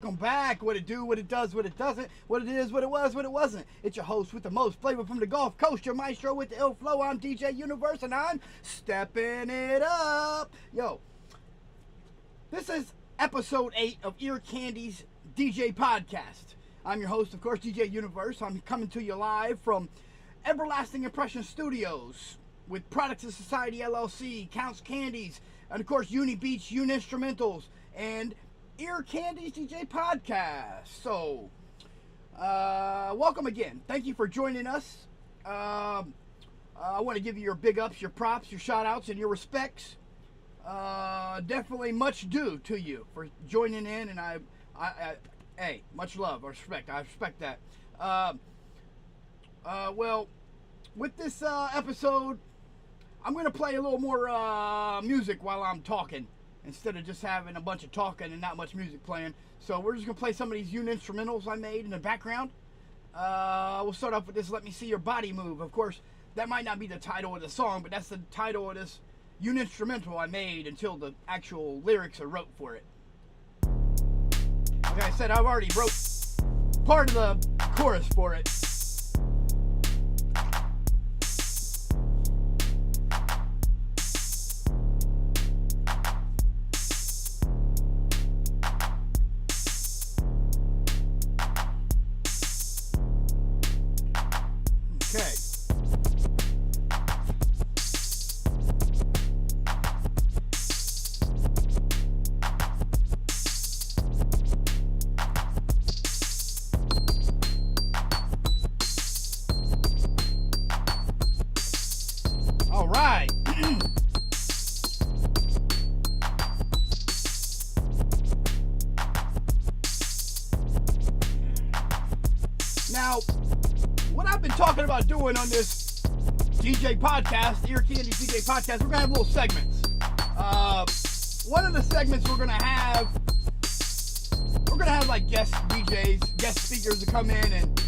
Welcome back. What it do, what it does, what it doesn't, what it is, what it was, what it wasn't. It's your host with the most flavor from the Gulf Coast, your maestro with the ill flow. I'm DeeJayUniverse and I'm stepping it up. Yo, this is episode 8 of Candies DJ Podcast. I'm your host, of course, DeeJayUniverse. I'm coming to you live from Everlasting Impression Studios with Products of Society LLC, Counts Candies, and of course Uni Beats, Uni Instrumentals, and Candies DJ Podcast. So, welcome again. Thank you for joining us. I want to give you your big ups, your props, your shout outs, and your respects. Definitely much due to you for joining in, and I hey, much love or respect. I respect that. Well, with this episode, I'm going to play a little more music while I'm talking, instead of just having a bunch of talking and not much music playing. So we're just going to play some of these Uni instrumentals I made in the background. We'll start off with this Let Me See Your Body Move. Of course, that might not be the title of the song, but that's the title of this Uni instrumental I made until the actual lyrics are wrote for it. Like I said, I've already wrote part of the chorus for it. Okay. All right. Now, what I've been talking about doing on this DJ podcast, Candies DJ Podcast, we're gonna have little segments. One of the segments we're gonna have like guest DJs, guest speakers to come in and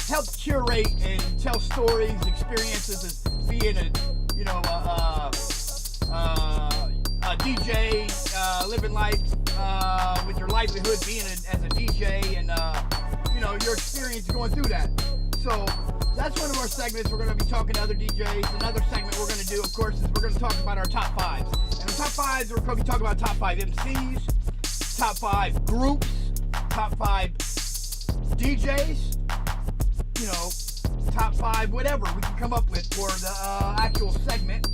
help curate and tell stories, experiences as being a DJ, living life with your livelihood, being as a DJ, and your experience going through that. So that's one of our segments. We're going to be talking to other DJs. Another segment we're going to do, of course, is we're going to talk about our top fives. And the top fives, we're going to be talking about top 5 MCs, top 5 groups, top 5 DJs, top 5 whatever we can come up with for the actual segment.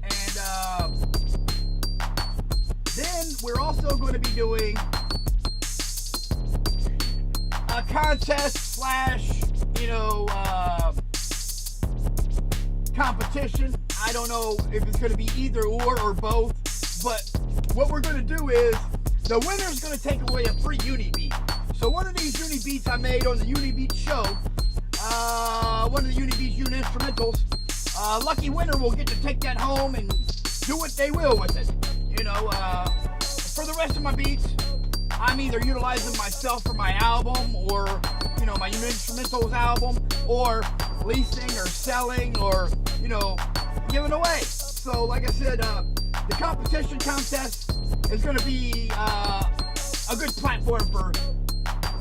And then we're also going to be doing a contest / competition. I don't know if it's going to be either or both, but what we're going to do is the winner's going to take away a free Uni Beat. So one of these Uni Beats I made on the Uni Beat show, one of the Uni Beats Uni instrumentals, lucky winner will get to take that home and do what they will with it. For the rest of my beats, I'm either utilizing myself for my album or, my Uni Instrumentals album, or leasing or selling or, giving away. So, like I said, the competition contest is going to be a good platform for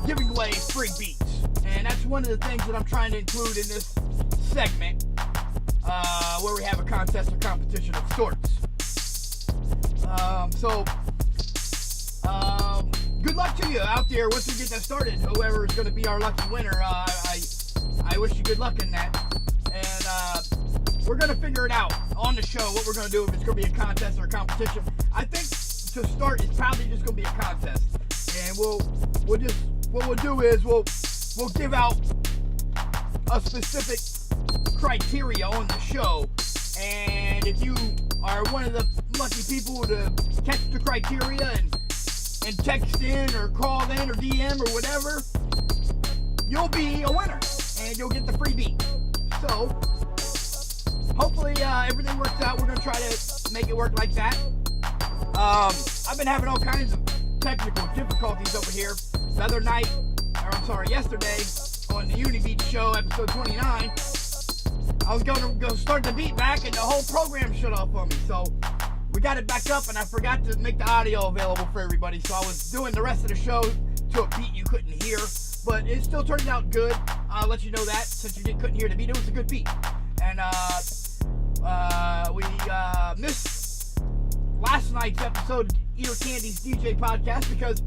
giving away free beats. And that's one of the things that I'm trying to include in this segment, where we have a contest or competition of sorts. Good luck to you out there once we get that started. Whoever is going to be our lucky winner, I wish you good luck in that. And we're going to figure it out on the show what we're going to do, if it's going to be a contest or a competition. I think to start it's probably just going to be a contest. And we'll give out a specific criteria on the show. And if you are one of the lucky people to catch the criteria and text in or call in or DM or whatever, you'll be a winner and you'll get the free beat. So hopefully everything works out. We're going to try to make it work like that. I've been having all kinds of technical difficulties over here. Yesterday on the Uni Beat show, episode 29, I was going to go start the beat back and the whole program shut off on me. So we got it back up, and I forgot to make the audio available for everybody, so I was doing the rest of the show to a beat you couldn't hear, but it still turned out good. I'll let you know that, since you couldn't hear the beat. It was a good beat. And we missed last night's episode of Candies DJ Podcast because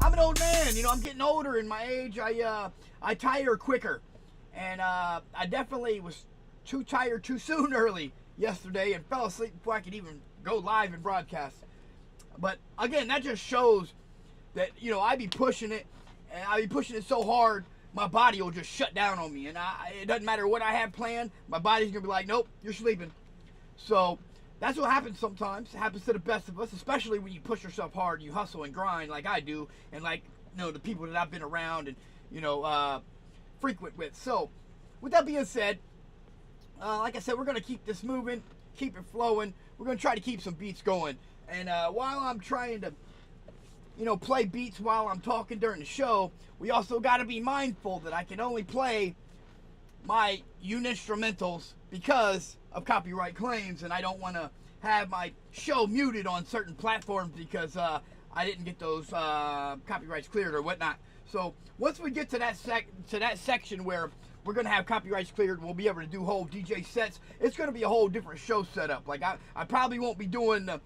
I'm an old man. I'm getting older in my age. I tire quicker, and I definitely was too tired too soon early yesterday and fell asleep before I could even go live and broadcast. But again, that just shows that I be pushing it, and I be pushing it so hard my body will just shut down on me, and it doesn't matter what I have planned, my body's gonna be like, nope, you're sleeping. So that's what happens sometimes. It happens to the best of us, especially when you push yourself hard, you hustle and grind like I do, and like the people that I've been around and frequent with. So with that being said, like I said, we're gonna keep this moving, keep it flowing. We're gonna try to keep some beats going, and while I'm trying to play beats while I'm talking during the show, we also got to be mindful that I can only play my instrumentals because of copyright claims, and I don't want to have my show muted on certain platforms because I didn't get those copyrights cleared or whatnot. So once we get to that section where we're going to have copyrights cleared, we'll be able to do whole DJ sets. It's going to be a whole different show setup. Like I probably won't be doing the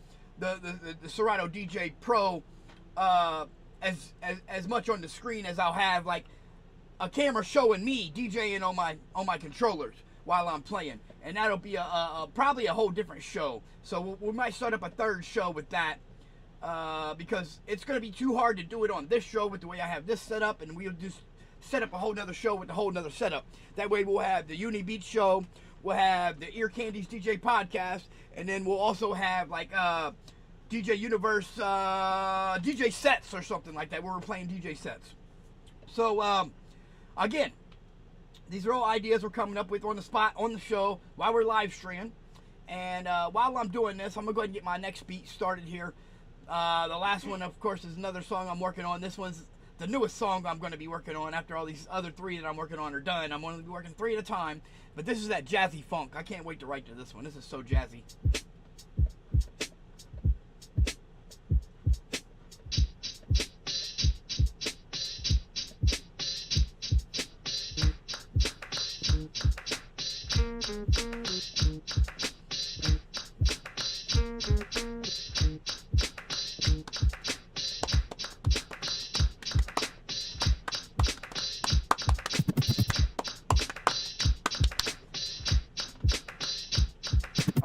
Serato DJ Pro as much on the screen as I'll have like a camera showing me DJing on my controllers while I'm playing, and that'll be probably a whole different show. So we might start up a third show with that because it's going to be too hard to do it on this show with the way I have this set up, and we'll just set up a whole nother show with a whole nother setup. That way we'll have the Uni Beat show, we'll have the Candies DJ Podcast, and then we'll also have like DeeJayUniverse DJ sets or something like that, where we're playing DJ sets. So again, these are all ideas we're coming up with on the spot on the show while we're live streaming. And while I'm doing this, I'm gonna go ahead and get my next beat started here. The last one, of course, is another song I'm working on. This one's the newest song I'm going to be working on after all these other three that I'm working on are done. I'm going to be working 3 at a time, but this is that jazzy funk. I can't wait to write to this one. This is so jazzy.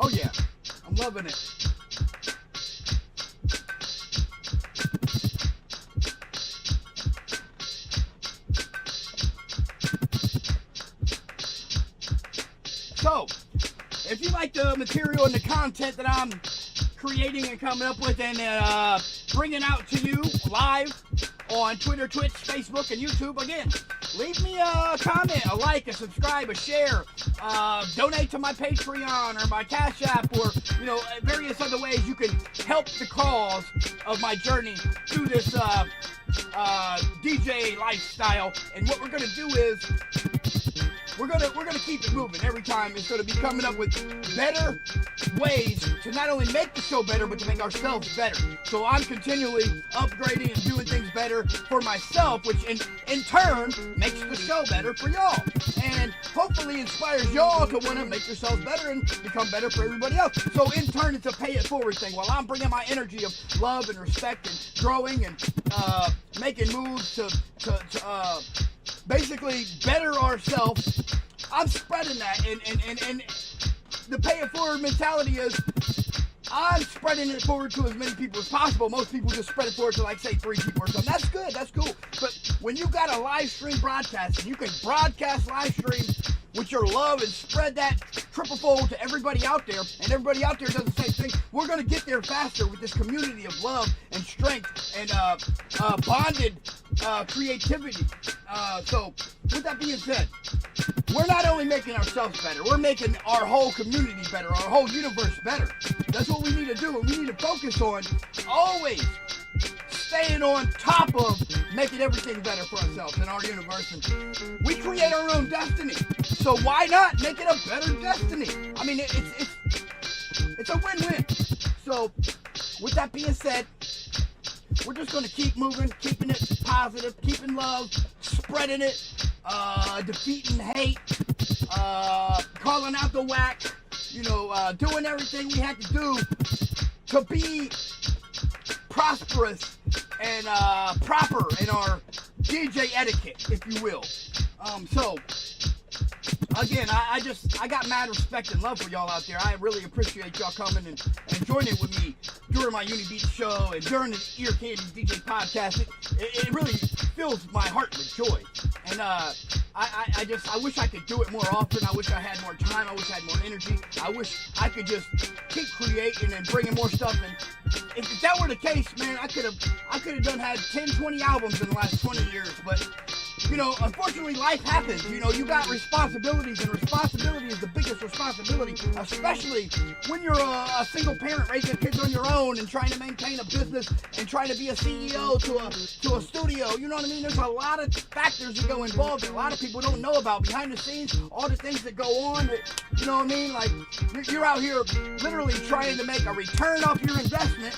Oh yeah, I'm loving it. So, if you like the material and the content that I'm creating and coming up with and bringing out to you live on Twitter, Twitch, Facebook, and YouTube, again, leave me a comment, a like, a subscribe, a share, donate to my Patreon or my Cash App, or various other ways you can help the cause of my journey through this DJ lifestyle. And what we're gonna do is we're gonna keep it moving. Every time it's gonna be coming up with better ways to not only make the show better, but to make ourselves better. So I'm continually upgrading and doing things better for myself, which in turn makes the show better for y'all, and hopefully inspires y'all to want to make yourselves better and become better for everybody else. So in turn, it's a pay it forward thing. While I'm bringing my energy of love and respect and growing and making moves to basically better ourselves, I'm spreading that, and the pay it forward mentality is I'm spreading it forward to as many people as possible. Most people just spread it forward to, like, say 3 people or something. That's good, that's cool. But when you got a live stream broadcast, and you can broadcast live streams with your love and spread that triple fold to everybody out there, and everybody out there does the same thing, we're going to get there faster with this community of love and strength and bonded creativity. So with that being said, we're not only making ourselves better, we're making our whole community better, our whole universe better. That's what we need to do, and we need to focus on always staying on top of making everything better for ourselves in our universe. And we create our own destiny, so why not make it a better destiny? I mean, it's a win-win. So, with that being said, we're just going to keep moving, keeping it positive, keeping love, spreading it, defeating hate, calling out the whack, doing everything we had to do to be prosperous and proper in our DJ etiquette, if you will. So, again, I got mad respect and love for y'all out there. I really appreciate y'all coming and joining with me during my Uni Beat show and during the Candies DJ Podcast. It really fills my heart with joy. And I wish I could do it more often. I wish I had more time. I wish I had more energy. I wish I could just keep creating and bringing more stuff. And if that were the case, man, I could have had 10, 20 albums in the last 20 years. But unfortunately, life happens. You got responsibilities, and responsibility is the biggest responsibility, especially when you're a single parent raising kids on your own and trying to maintain a business and trying to be a CEO to a studio. You know what I mean? There's a lot of factors that go involved that a lot of people don't know about behind the scenes, all the things that go on. You know what I mean? Like, you're out here literally trying to make a return off your investment,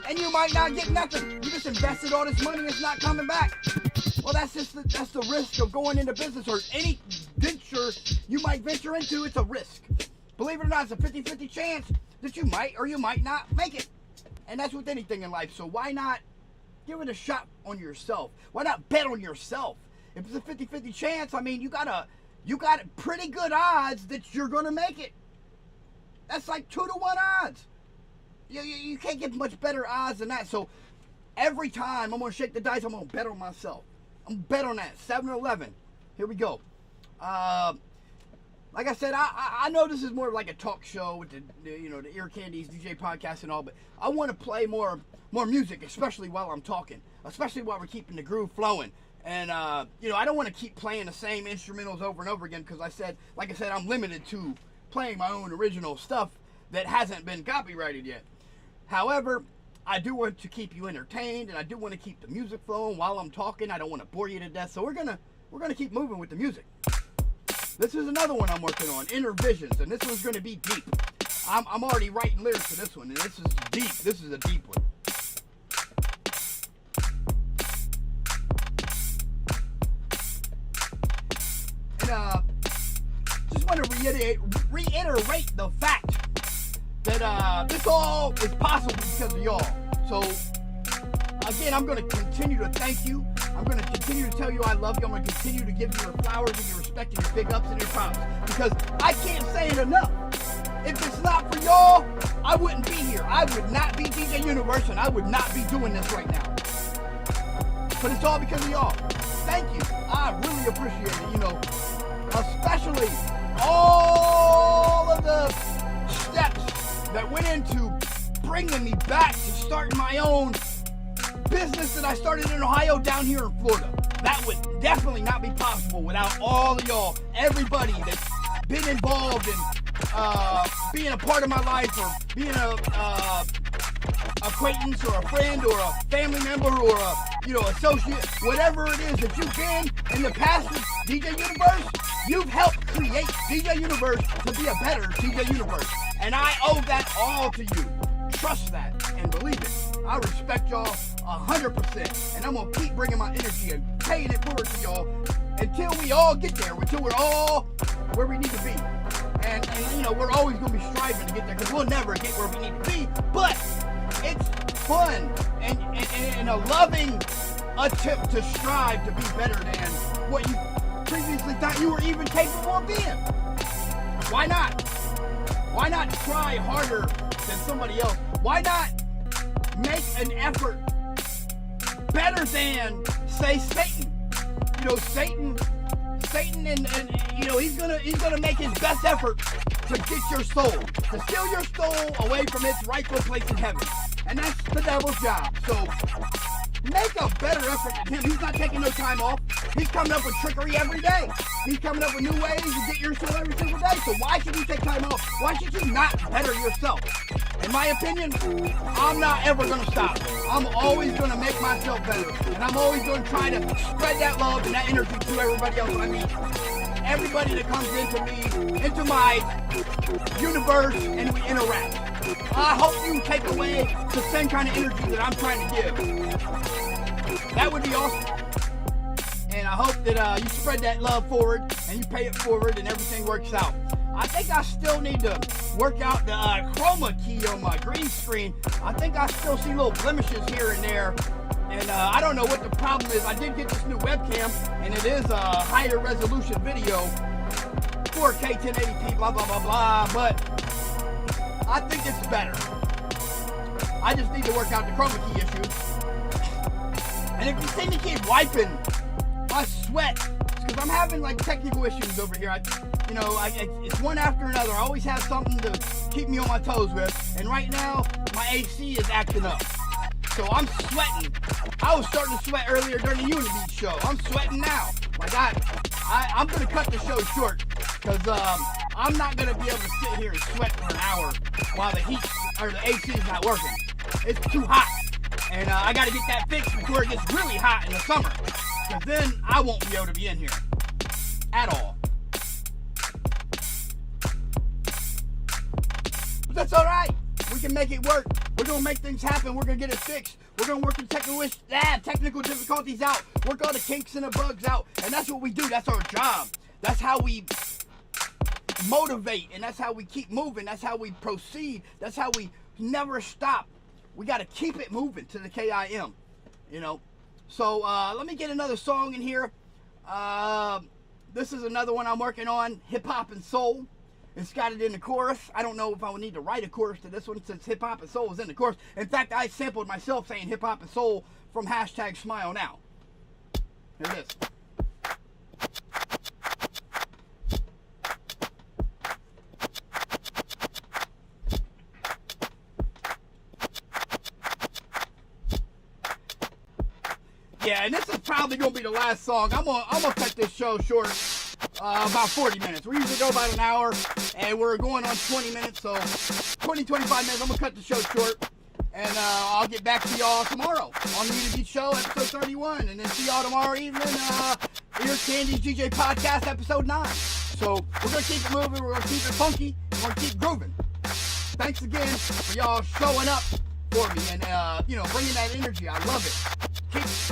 and you might not get nothing. You just invested all this money, it's not coming back. Well, that's the risk of going into business, or any venture you might venture into. It's a risk. Believe it or not, it's a 50-50 chance that you might or you might not make it. And that's with anything in life. So why not give it a shot on yourself? Why not bet on yourself? If it's a 50-50 chance, I mean, you got pretty good odds that you're going to make it. That's like 2-to-1 odds. You can't get much better odds than that. So every time I'm going to shake the dice, I'm going to bet on myself. I'm bet on that. 7-11. Here we go. Like I said, I know this is more like a talk show with the Candies DJ Podcast and all, but I want to play more music, especially while I'm talking, especially while we're keeping the groove flowing. And I don't want to keep playing the same instrumentals over and over again, because like I said, I'm limited to playing my own original stuff that hasn't been copyrighted yet. However, I do want to keep you entertained, and I do want to keep the music flowing while I'm talking. I don't want to bore you to death, so we're gonna keep moving with the music. This is another one I'm working on, Inner Visions, and this one's gonna be deep. I'm already writing lyrics for this one, and this is deep. This is a deep one. And just want to reiterate the fact that this all is possible because of y'all. So, again, I'm going to continue to thank you. I'm going to continue to tell you I love you. I'm going to continue to give you your flowers and your respect and your big ups and your props, because I can't say it enough. If it's not for y'all, I wouldn't be here. I would not be DeeJayUniverse, and I would not be doing this right now. But it's all because of y'all. Thank you. I really appreciate it. Especially all of the steps that went into bringing me back to starting my own business that I started in Ohio down here in Florida. That would definitely not be possible without all of y'all, everybody that's been involved in being a part of my life, or being a acquaintance, or a friend, or a family member, or a associate, whatever it is that you've been in the past with DeeJayUniverse. You've helped create DeeJayUniverse to be a better DeeJayUniverse. And I owe that all to you. Trust that and believe it. I respect y'all 100%. And I'm going to keep bringing my energy and paying it forward to y'all until we all get there, until we're all where we need to be. And we're always going to be striving to get there, because we'll never get where we need to be. But it's fun and a loving attempt to strive to be better than what you previously thought you were even capable of being. Why not? Why not try harder than somebody else? Why not make an effort better than, say, Satan? Satan, and he's gonna make his best effort to get your soul, to steal your soul away from its rightful place in heaven. And that's the devil's job. So make a better effort than him. He's not taking no time off. He's coming up with trickery every day. He's coming up with new ways to get your soul every single day. So why should you take time off? Why should you not better yourself? In my opinion, I'm not ever going to stop. I'm always going to make myself better. And I'm always going to try to spread that love and that energy to everybody else I meet. and everybody that comes into my universe, and we interact. I hope you take away the same kind of energy that I'm trying to give. That would be awesome. And I hope that you spread that love forward and you pay it forward and everything works out. I think I still need to work out the chroma key on my green screen. I think I still see little blemishes here and there. And I don't know what the problem is. I did get this new webcam, and it is a higher resolution video, 4K 1080p, blah, blah, blah, blah. But I think it's better. I just need to work out the chroma key issue. And if you see me keep wiping my sweat, it's because I'm having like technical issues over here. It's one after another. I always have something to keep me on my toes with. And right now, my AC is acting up. So I'm sweating. I was starting to sweat earlier during the Unibeat show. I'm sweating now. My God, I'm going to cut the show short because I'm not going to be able to sit here and sweat for an hour while the heat or the AC is not working. It's too hot. And I got to get that fixed before it gets really hot in the summer. Because then I won't be able to be in here at all. But that's all right. We can make it work. We're going to make things happen. We're going to get it fixed. We're going to work the technical difficulties out. Work all the kinks and the bugs out. And that's what we do. That's our job. That's how we motivate. And that's how we keep moving. That's how we proceed. That's how we never stop. We got to keep it moving to the KIM. So let me get another song in here. This is another one I'm working on. Hip Hop and Soul. It's got it in the chorus. I don't know if I would need to write a chorus to this one since Hip Hop and Soul is in the chorus. In fact, I sampled myself saying Hip Hop and Soul from hashtag Smile Now. Here it is. Yeah, and this is probably going to be the last song. I'm gonna cut this show short. About 40 minutes. We usually go about an hour, and we're going on 20 minutes, so 20, 25 minutes. I'm going to cut the show short, and I'll get back to y'all tomorrow on the Unity Show, episode 31, and then see y'all tomorrow evening, here's Candies DJ Podcast, episode 9. So we're going to keep it moving, we're going to keep it funky, we're going to keep grooving. Thanks again for y'all showing up for me and, bringing that energy. I love it.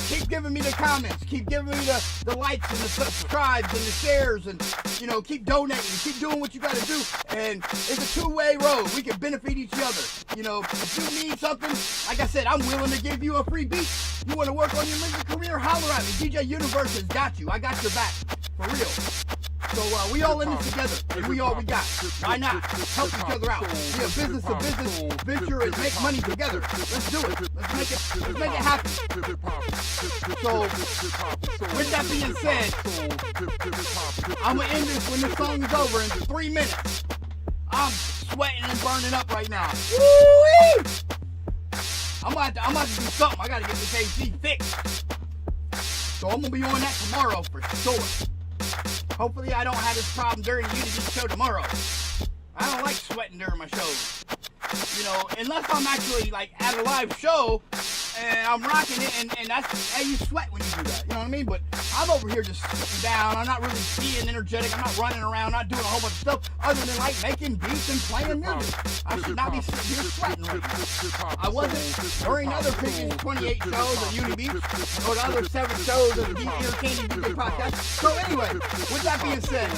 Keep giving me the comments, keep giving me the likes and the subscribes and the shares, and keep donating, keep doing what you got to do. And it's a two-way road. We can benefit each other. If you need something, like I said, I'm willing to give you a free beat. You want to work on your music career? Holler at me. DeeJayUniverse has got you. I got your back, for real. So we all in this together, and we all we got. Why not? Help each other out. Be a business-to-business venture and make money together. Let's do it. Let's make it happen. So, with that being said, I'm going to end this when this song is over in 3 minutes. I'm sweating and burning up right now. Woo-wee! I'm about to do something. I got to get this AC fixed. So I'm going to be on that tomorrow for sure. Hopefully I don't have this problem during the Unity show tomorrow. I don't like sweating during my shows. Unless I'm actually at a live show and I'm rocking it and that's, hey, you sweat when you do that. You know what I mean? But I'm over here just sitting down. I'm not really being energetic. I'm not running around, not doing a whole bunch of stuff other than making beats and playing music. I should not be sitting here sweating right now. I wasn't during the other previous 28 shows of Unibeat or the other 7 shows of the Candies DJ Podcast. So anyway, with that being said,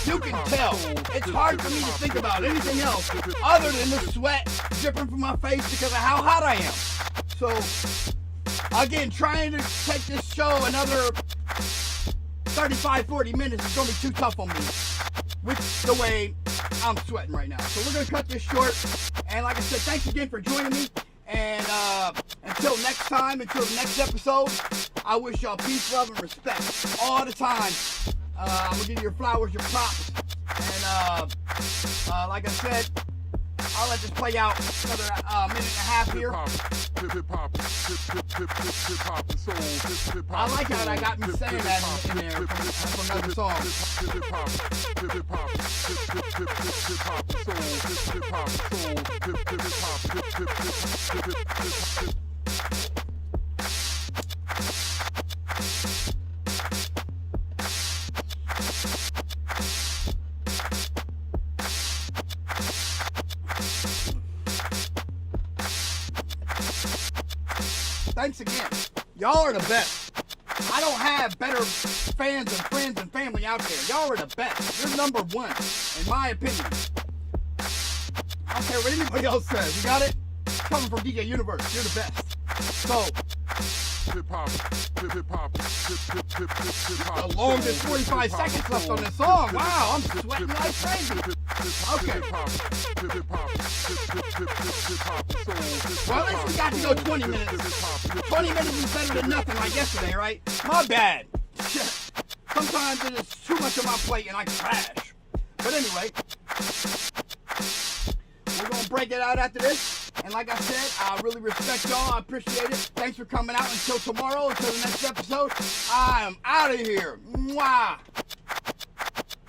you can tell it's hard for me to think about anything else other than the sweat dripping from my face because of how hot I am. So, again, trying to take this show another 35, 40 minutes is going to be too tough on me with the way I'm sweating right now. So we're going to cut this short. And like I said, thanks again for joining me. And until next time, until the next episode, I wish y'all peace, love, and respect all the time. I'm going to give you your flowers, your props. And like I said, I'll let this play out another minute and a half here. I like how I got me saying that in there from another song. Thanks again. Y'all are the best. I don't have better fans and friends and family out there. Y'all are the best. You're number one, in my opinion. I don't care what anybody else says. You got it? Coming from DeeJayUniverse. You're the best. So, the longest 45 seconds left on this song. Wow, I'm sweating like crazy. Okay. Well, at least we got to go 20 minutes. 20 minutes is better than nothing like yesterday, right? My bad. Sometimes it is too much on my plate and I crash. But anyway, we're going to break it out after this. And like I said, I really respect y'all. I appreciate it. Thanks for coming out. Until tomorrow, until the next episode, I am out of here. Mwah.